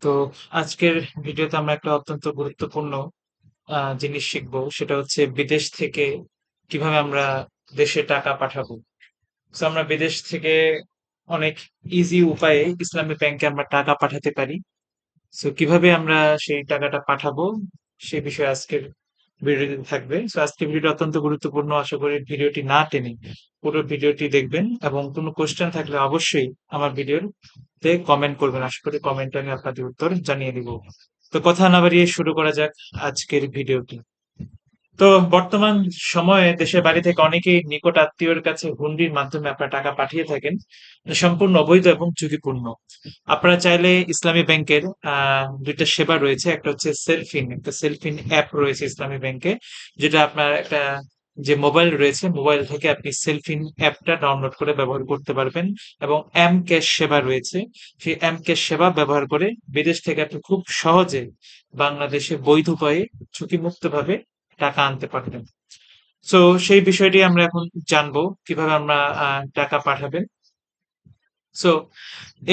তো আজকের ভিডিওতে আমরা একটা অত্যন্ত গুরুত্বপূর্ণ জিনিস শিখবো। সেটা হচ্ছে বিদেশ থেকে কিভাবে আমরা দেশে টাকা পাঠাবো। তো আমরা বিদেশ থেকে অনেক ইজি উপায়ে ইসলামী ব্যাংকে আমরা টাকা পাঠাতে পারি। সো কিভাবে আমরা সেই টাকাটা পাঠাবো সে বিষয়ে আজকের ভিডিওটি থাকবে। সো আজকের ভিডিওটা অত্যন্ত গুরুত্বপূর্ণ। আশা করি ভিডিওটি না টেনে পুরো ভিডিওটি দেখবেন এবং কোনো কোশ্চেন থাকলে অবশ্যই আমার ভিডিওতে কমেন্ট করবেন। আশা করি কমেন্টে আমি আপনাদের উত্তর জানিয়ে দিব। তো কথা না বাড়িয়ে শুরু করা যাক আজকের ভিডিওটি। তো বর্তমান সময়ে দেশের বাড়ি থেকে অনেকেই নিকট আত্মীয়র কাছে হুন্ডির মাধ্যমে আপনারা টাকা পাঠিয়ে থাকেন, সম্পূর্ণ অবৈধ এবং ঝুঁকিপূর্ণ। আপনারা চাইলে ইসলামী ব্যাংকের দুইটা সেবা রয়েছে। একটা হচ্ছে সেলফিন, একটা সেলফিন অ্যাপ রয়েছে ইসলামী ব্যাংকে, যেটা আপনার একটা যে মোবাইল রয়েছে, মোবাইল থেকে আপনি সেলফিন অ্যাপটা ডাউনলোড করে ব্যবহার করতে পারবেন। এবং এম ক্যাশ সেবা রয়েছে, সেই এম ক্যাশ সেবা ব্যবহার করে বিদেশ থেকে আপনি খুব সহজে বাংলাদেশে বৈধ উপায়ে ঝুঁকিমুক্ত ভাবে টাকা আনতে পারবেন। সো সেই বিষয়টি আমরা এখন জানবো কিভাবে আমরা টাকা পাঠাবেন। সো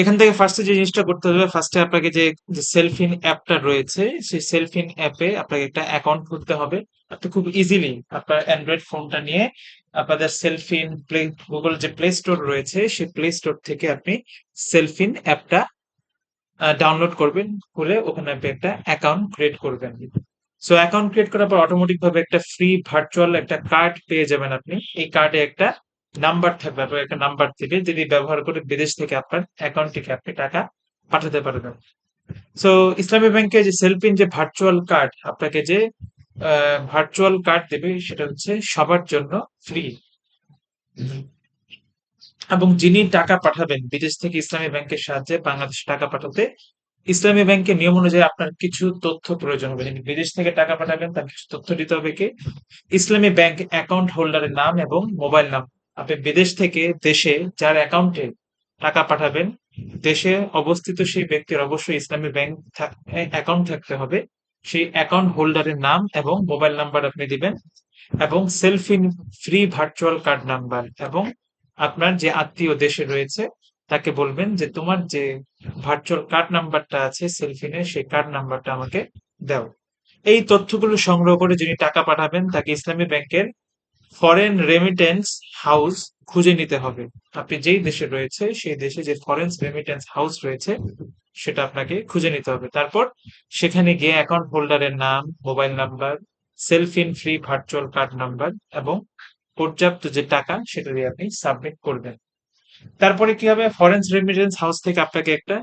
এখান থেকে ফার্স্টে যে জিনিসটা করতে হবে, ফার্স্টে আপনাকে যে যে সেলফিন অ্যাপটা রয়েছে, সেই সেলফিন অ্যাপে আপনাকে একটা অ্যাকাউন্ট খুলতে হবে। আপনি খুব ইজিলি আপনার অ্যান্ড্রয়েড ফোনটা নিয়ে আপনাদের সেলফিন প্লে গুগল যে প্লে স্টোর রয়েছে, সেই প্লে স্টোর থেকে আপনি সেলফিন অ্যাপটা ডাউনলোড করবেন। করে ওখানে আপনি একটা অ্যাকাউন্ট ক্রিয়েট করবেন। সো অ্যাকাউন্ট ক্রিয়েট করার পর অটোমেটিক ভাবে একটা ফ্রি ভার্চুয়াল একটা কার্ড পেয়ে যাবেন আপনি। এই কার্ডে একটা নাম্বার থাকবে, আপনার একটা নাম্বার থেকে যদি ব্যবহার করে বিদেশ থেকে আপনার অ্যাকাউন্ট থেকে আপনি টাকা পাঠাতে পারবেন। সো ইসলামী ব্যাংকে যে সেলফিন যে ভার্চুয়াল কার্ড আপনাকে যে ভার্চুয়াল কার্ড দেবে, সেটা হচ্ছে সবার জন্য ফ্রি। এবং যিনি টাকা পাঠাবেন বিদেশ থেকে ইসলামী ব্যাংকের সাহায্যে বাংলাদেশে টাকা পাঠাতে, ইসলামী ব্যাংকের নিয়ম অনুযায়ী আপনার কিছু তথ্য প্রয়োজন হবে। যিনি বিদেশ থেকে টাকা পাঠাবেন তার কিছু তথ্য দিতে হবে। কি? ইসলামী ব্যাংক অ্যাকাউন্ট হোল্ডারের নাম এবং মোবাইল নাম। আপনি বিদেশ থেকে দেশে যার অ্যাকাউন্টে টাকা পাঠাবেন, দেশে অবস্থিত সেই ব্যক্তির অবশ্যই ইসলামী ব্যাংক অ্যাকাউন্ট থাকতে হবে। সেই অ্যাকাউন্ট হোল্ডারের নাম এবং মোবাইল নাম্বার আপনি দিবেন, এবং selfie free virtual card number, এবং আপনার যে আত্মীয় দেশে রয়েছে তাকে বলবেন যে তোমার যে ভার্চুয়াল কার্ড নাম্বারটা আছে সেলফিনের, সেই কার্ড নাম্বারটা আমাকে দাও। এই তথ্যগুলো সংগ্রহ করে যিনি টাকা পাঠাবেন তাকে ইসলামী ব্যাংকের ফরেন রেমিটেন্স হাউস খুঁজে নিতে হবে। আপনি যেই দেশে রয়েছে সেই দেশে যে ফরেন রেমিটেন্স হাউস রয়েছে সেটা আপনাকে খুঁজে নিতে হবে। তারপর সেখানে গিয়ে অ্যাকাউন্ট হোল্ডারের নাম, mobile number, self in free virtual card number এবং পর্যাপ্ত যে টাকা সেটা দিয়ে আপনি সাবমিট করবেন। তারপরে কি হবে, ফরেন রেমিটেন্স হাউস থেকে আপনাকে একটা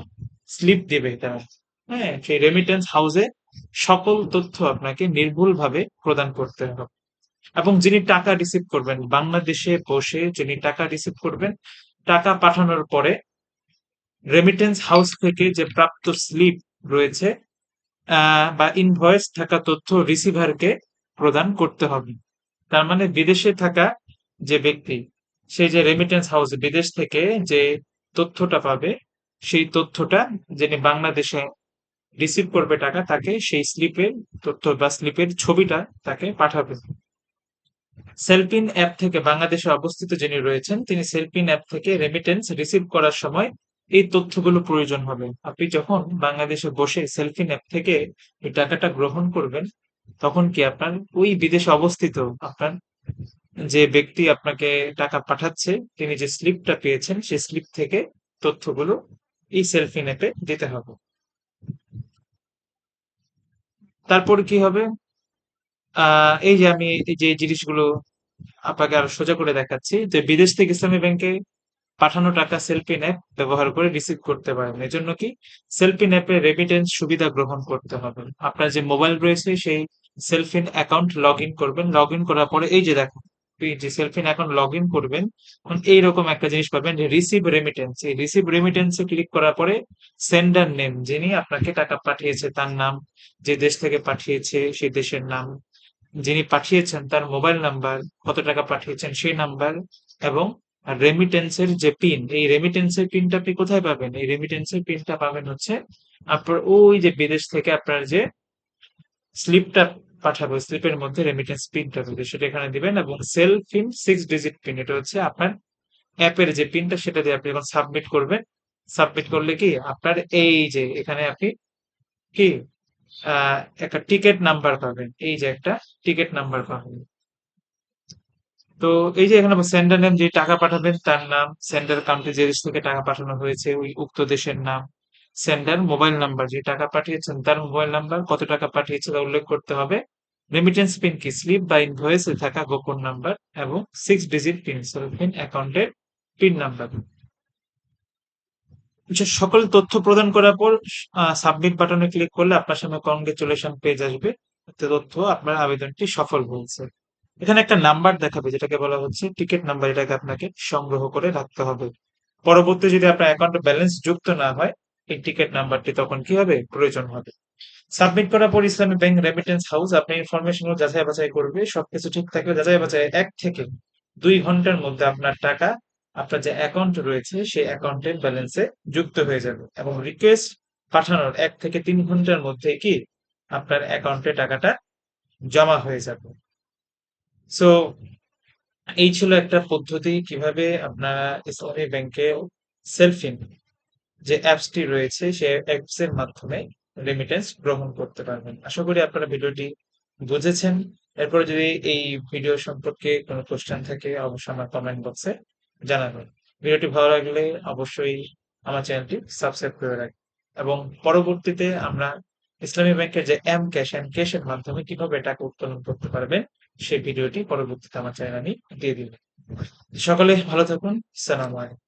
স্লিপ দেবে তারা। হ্যাঁ, সেই রেমিটেন্স হাউসে সকল তথ্য আপনাকে নির্ভুলভাবে প্রদান করতে হবে। এবং যিনি টাকা রিসিভ করবেন, বাংলাদেশে বসে যিনি টাকা রিসিভ করবেন, টাকা পাঠানোর পরে রেমিটেন্স হাউস থেকে যে প্রাপ্ত স্লিপ রয়েছে বা ইনভয়েস থাকা তথ্য রিসিভারকে প্রদান করতে হবে। তার মানে বিদেশে থাকা যে ব্যক্তি, সেই যে রেমিটেন্স হাউস বিদেশ থেকে যে তথ্যটা পাবে, সেই তথ্যটা যিনি বাংলাদেশে রিসিভ করবে টাকা, তাকে সেই স্লিপের তথ্য বা স্লিপের ছবিটা তাকে পাঠাবে। সেলফিন অ্যাপ থেকে বাংলাদেশে অবস্থিত যিনি রয়েছেন, তিনি সেলফিন অ্যাপ থেকে রেমিটেন্স রিসিভ করার সময় এই তথ্যগুলো প্রয়োজন হবে। আপনি যখন বাংলাদেশে বসে সেলফিন অ্যাপ থেকে এই টাকাটা গ্রহণ করবেন, তখন কি আপনার ওই বিদেশে অবস্থিত আপনার যে ব্যক্তি আপনাকে টাকা পাঠাচ্ছে, তিনি যে স্লিপটা পেয়েছেন সেই স্লিপ থেকে তথ্যগুলো এই সেলফিন অ্যাপে দিতে হবে। তারপর কি হবে, এই যে আমি এই যে জিনিসগুলো আপনাকে আরো সোজা করে দেখাচ্ছি, যে বিদেশ থেকে ইসলামী ব্যাংকে পাঠানো টাকা সেলফিন অ্যাপ ব্যবহার করে রিসিভ করতে পারেন। এজন্য কি, সেলফিন অ্যাপে রেমিটেন্স সুবিধা গ্রহণ করতে হবে। আপনার যে মোবাইল রয়েছে সেই সেলফিন অ্যাকাউন্ট লগ ইন করবেন। লগ ইন করার পরে এই যে দেখুন, আপনি যে সেলফিন অ্যাকাউন্ট লগ ইন করবেন, তখন এইরকম একটা জিনিস পাবেন যে রিসিভ রেমিটেন্স। এই রিসিভ রেমিটেন্সে ক্লিক করার পরে সেন্ডার নেম, যিনি আপনাকে টাকা পাঠিয়েছে তার নাম, যে দেশ থেকে পাঠিয়েছে সেই দেশের নাম, যিনি পাঠিয়েছেন তার মোবাইল নাম্বার, কত টাকা পাঠিয়েছেন সেই নাম্বার, এবং রেমিটেন্সের যে পিন, এই রেমিটেন্সের পিনটা আপনি কোথায় পাবেন? এই রেমিটেন্সের পিনটা পাবেন হচ্ছে আপনার ওই যে বিদেশ থেকে আপনার যে স্লিপটা পাঠাবো, স্লিপের মধ্যে রেমিটেন্স পিনটা রয়েছে সেটা এখানে দিবেন। এবং সেলফ পিন 6 ডিজিট পিন, এটা হচ্ছে আপনার অ্যাপের যে পিনটা, সেটা দিয়ে আপনি যখন সাবমিট করবেন, সাবমিট করলে কি আপনার এই যে এখানে আপনি কি একটা টিকেট নাম্বার পাবেন, এই যে একটা টিকেট নাম্বার পাবেন। তো এই যে এখানে সেন্ডার নেম, যে টাকা পাঠাবেন তার নাম, সেন্ডার কান্ট্রি যে দেশ থেকে টাকা পাঠানো হয়েছে ওই উক্ত দেশের নাম, সেন্ডার মোবাইল নাম্বার, যে টাকা পাঠিয়েছেন তার মোবাইল নাম্বার, কত টাকা পাঠিয়েছে তা উল্লেখ করতে হবে, রেমিটেন্স পিন কি স্লিপ বা ইনভয়েসে থাকা গোপন নাম্বার, এবং 6 ডিজিট পিন সেলফ পিন অ্যাকাউন্টের পিন নাম্বার। সকল তথ্য প্রদান করার পর সাবমিট বাটনে ক্লিক করলে আপনার সামনে কংগ্রেচুলেশন পেজ আসবে। এতে তথ্য আপনার আবেদনটি সফল হয়েছে। এখানে একটা নাম্বার দেখাবে যেটাকে বলা হচ্ছে টিকিট নাম্বার, এটাকে আপনাকে সংগ্রহ করে রাখতে হবে। পরবর্তী যদি আপনার অ্যাকাউন্টে ব্যালেন্স যুক্ত না হয়, এই টিকিট নাম্বারটি তখন কি হবে, প্রয়োজন হবে। সাবমিট করার পর ইসলামী ব্যাংক রেমিটেন্স হাউস আপনার ইনফরমেশন গুলো যাচাই বাছাই করবে, সবকিছু ঠিক থাকলে যাচাই বাছাই 1 থেকে 2 ঘন্টার মধ্যে আপনার টাকা আপনার যে অ্যাকাউন্ট রয়েছে সেই অ্যাকাউন্টের ব্যালেন্সে যুক্ত হয়ে যাবে, এবং রিকোয়েস্ট পাঠানোর 1 থেকে 3 ঘন্টার মধ্যে কি আপনার অ্যাকাউন্টে টাকাটা জমা হয়ে যাবে। সো এই ছিল একটা পদ্ধতি কিভাবে আপনারা ইসলামী ব্যাংকে সেলফিন যে অ্যাপসটি রয়েছে সেই অ্যাপস এর মাধ্যমে রেমিটেন্স গ্রহণ করতে পারবেন। আশা করি আপনারা ভিডিওটি বুঝেছেন। এরপরে যদি এই ভিডিও সম্পর্কে কোনো কোশ্চেন থাকে অবশ্যই আমার কমেন্ট বক্সে জানাবেন। ভিডিওটি ভালো লাগলে অবশ্যই আমার চ্যানেলটি সাবস্ক্রাইব করে রাখবেন, এবং পরবর্তীতে আমরা ইসলামী ব্যাংকের যে এম ক্যাশ এন্ড ক্যাশ এর মাধ্যমে কিভাবে টাকা উত্তোলন করতে পারবেন সেই ভিডিওটি পরবর্তীতে আমার চ্যানেলে আমি দিয়ে দিব। সকলে ভালো থাকুন। সালাম আলাইকুম।